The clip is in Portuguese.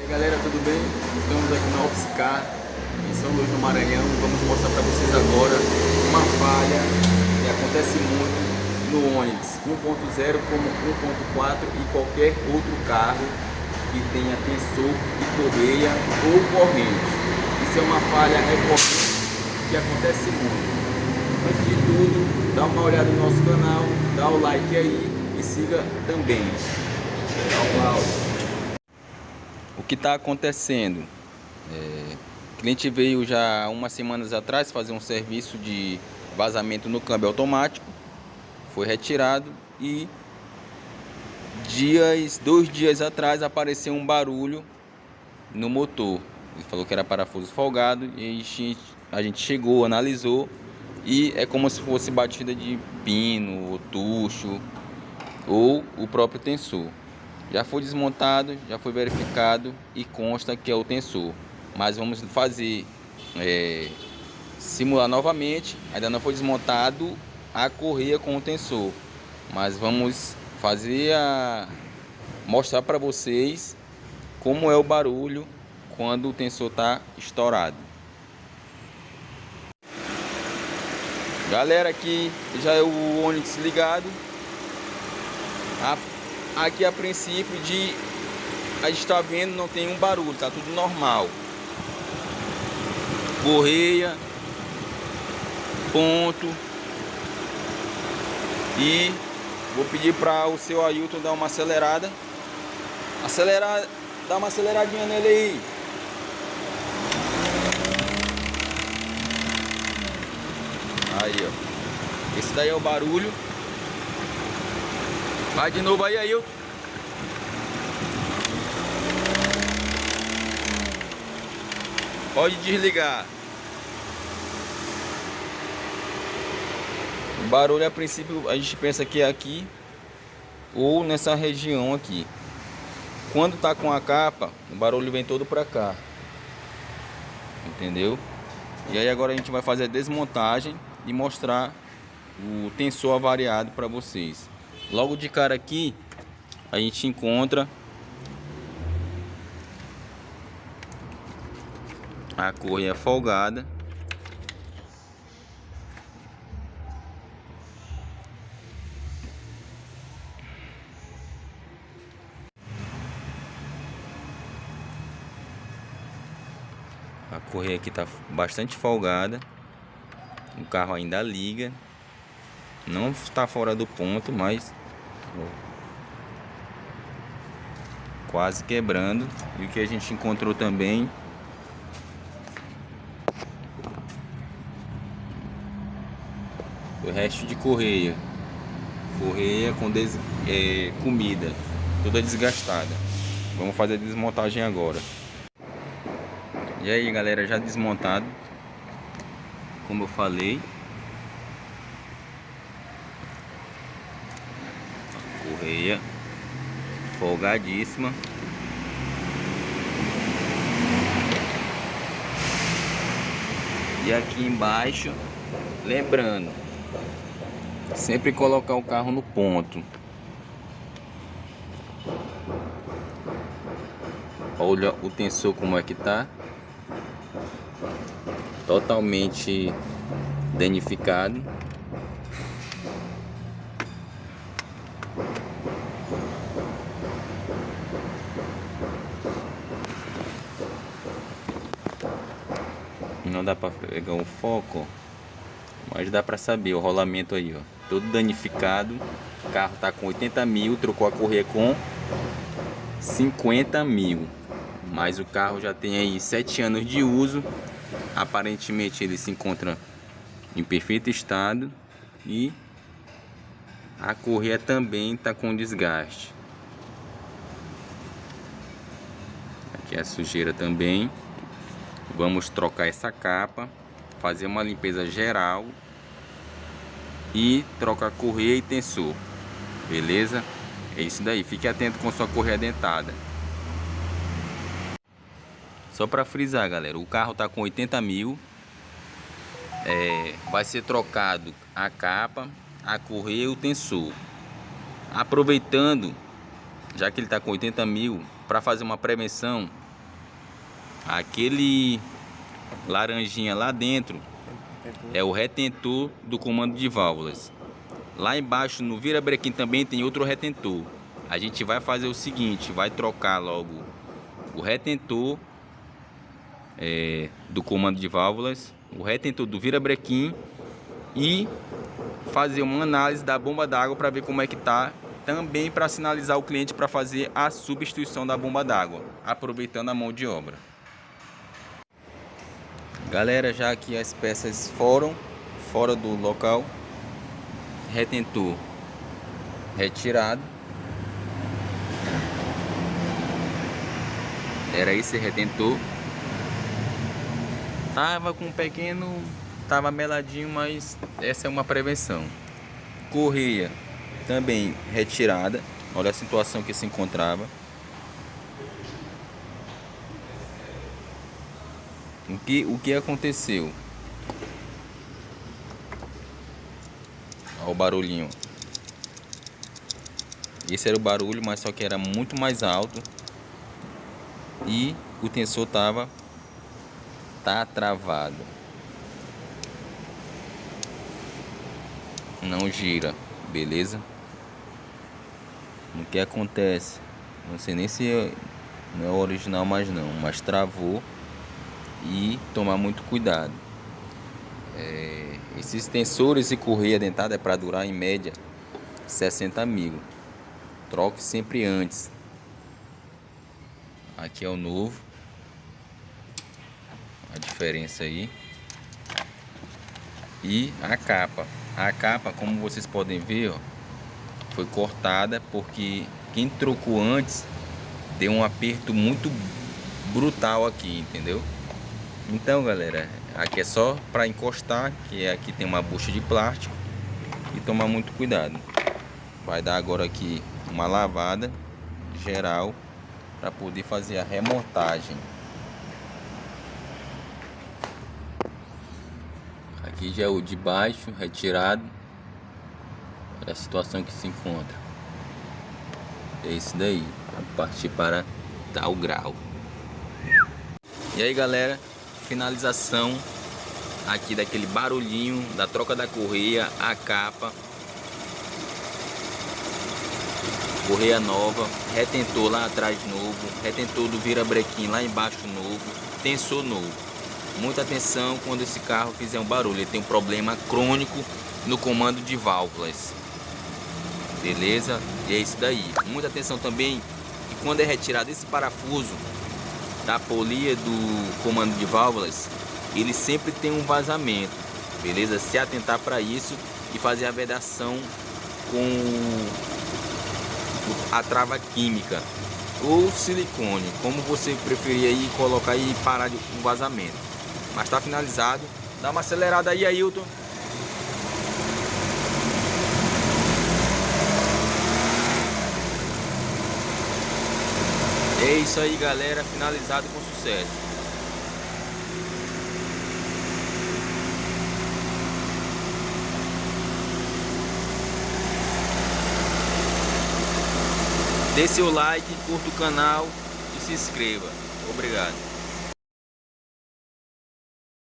Galera, tudo bem? Estamos aqui na Oficicar, em São Luís do Maranhão. Vamos mostrar para vocês agora uma falha que acontece muito no Onix 1.0 como 1.4 e qualquer outro carro que tenha tensor e correia ou corrente. Isso é uma falha recorrente que acontece muito. Antes de tudo, dá uma olhada no nosso canal, dá o like aí e siga também. O que está acontecendo? O cliente veio já umas semanas atrás fazer um serviço de vazamento no câmbio automático, foi retirado e 2 dias atrás apareceu um barulho no motor. Ele falou que era parafuso folgado e a gente chegou, analisou e é como se fosse batida de pino ou tucho ou o próprio tensor. Já foi desmontado, já foi verificado e consta que é o tensor. Mas vamos fazer, simular novamente. Ainda não foi desmontado a correia com o tensor. Mas vamos fazer mostrar para vocês como é o barulho quando o tensor está estourado. Galera, aqui já é o Onix ligado. Aqui a princípio a gente está vendo, não tem um barulho, tá tudo normal. Correia, ponto. E vou pedir para o seu Ailton dar uma acelerada. Dá uma aceleradinha nele aí. Aí, ó. Esse daí é o barulho. Vai de novo aí, Ailton. Pode desligar. O barulho, a princípio, a gente pensa que é aqui ou nessa região aqui. Quando tá com a capa, o barulho vem todo pra cá. Entendeu? E aí agora a gente vai fazer a desmontagem e mostrar o tensor avariado para vocês. Logo de cara aqui a gente encontra a correia folgada. A correia aqui está bastante folgada. O carro ainda liga. Não está fora do ponto, mas quase quebrando. E o que a gente encontrou também o resto de correia com comida toda desgastada. Vamos fazer a desmontagem agora. E aí, galera, já desmontado, como eu falei. Correia folgadíssima. E aqui embaixo, lembrando, sempre colocar o carro no ponto. Olha o tensor como é que tá. Totalmente danificado. Não dá para pegar um foco, mas dá para saber o rolamento aí, ó, todo danificado. O carro tá com 80 mil, trocou a correia com 50 mil, mas o carro já tem aí 7 anos de uso. Aparentemente ele se encontra em perfeito estado e a correia também está com desgaste. Aqui a sujeira também. Vamos trocar essa capa, fazer uma limpeza geral e trocar correia e tensor, beleza? É isso daí, fique atento com sua correia dentada. Só para frisar, galera, o carro tá com 80 mil, vai ser trocado a capa, a correia e o tensor. Aproveitando, já que ele está com 80 mil, para fazer uma prevenção, aquele laranjinha lá dentro é o retentor do comando de válvulas. Lá embaixo no virabrequim também tem outro retentor. A gente vai fazer o seguinte, vai trocar logo o retentor do comando de válvulas, o retentor do virabrequim e fazer uma análise da bomba d'água para ver como é que tá, também para sinalizar o cliente para fazer a substituição da bomba d'água, aproveitando a mão de obra. Galera, já que as peças foram fora do local, retentor retirado, era esse retentor, tava com um pequeno, tava meladinho, mas essa é uma prevenção. Correia também retirada, olha a situação que se encontrava. O que aconteceu? Olha o barulhinho. Esse era o barulho, mas só que era muito mais alto. E o tensor tá travado. Não gira, beleza? O que acontece? Não sei nem se não é o original mais não, mas travou. E tomar muito cuidado. Esses tensores e correia dentada é para durar em média 60 mil. Troque sempre antes. Aqui é o novo. A diferença aí. E a capa. A capa, como vocês podem ver, ó, foi cortada porque quem trocou antes deu um aperto muito brutal aqui, entendeu? Então, galera, aqui é só para encostar, que aqui tem uma bucha de plástico, e tomar muito cuidado. Vai dar agora aqui uma lavada geral para poder fazer a remontagem. Aqui já é o de baixo retirado. Olha a situação que se encontra. É isso daí. Vamos partir para tal grau. E aí, galera, finalização aqui daquele barulhinho da troca da correia, a capa, correia nova, retentor lá atrás novo, retentor do virabrequim lá embaixo novo, tensor novo. Muita atenção quando esse carro fizer um barulho, ele tem um problema crônico no comando de válvulas, beleza? E é isso daí. Muita atenção também que quando é retirado esse parafuso da polia do comando de válvulas, ele sempre tem um vazamento, beleza? Se atentar para isso e fazer a vedação com a trava química ou silicone, como você preferir aí, colocar e parar o vazamento. Mas está finalizado. Dá uma acelerada aí, Ailton. É isso aí, galera, finalizado com sucesso. Dê seu like, curta o canal e se inscreva. Obrigado.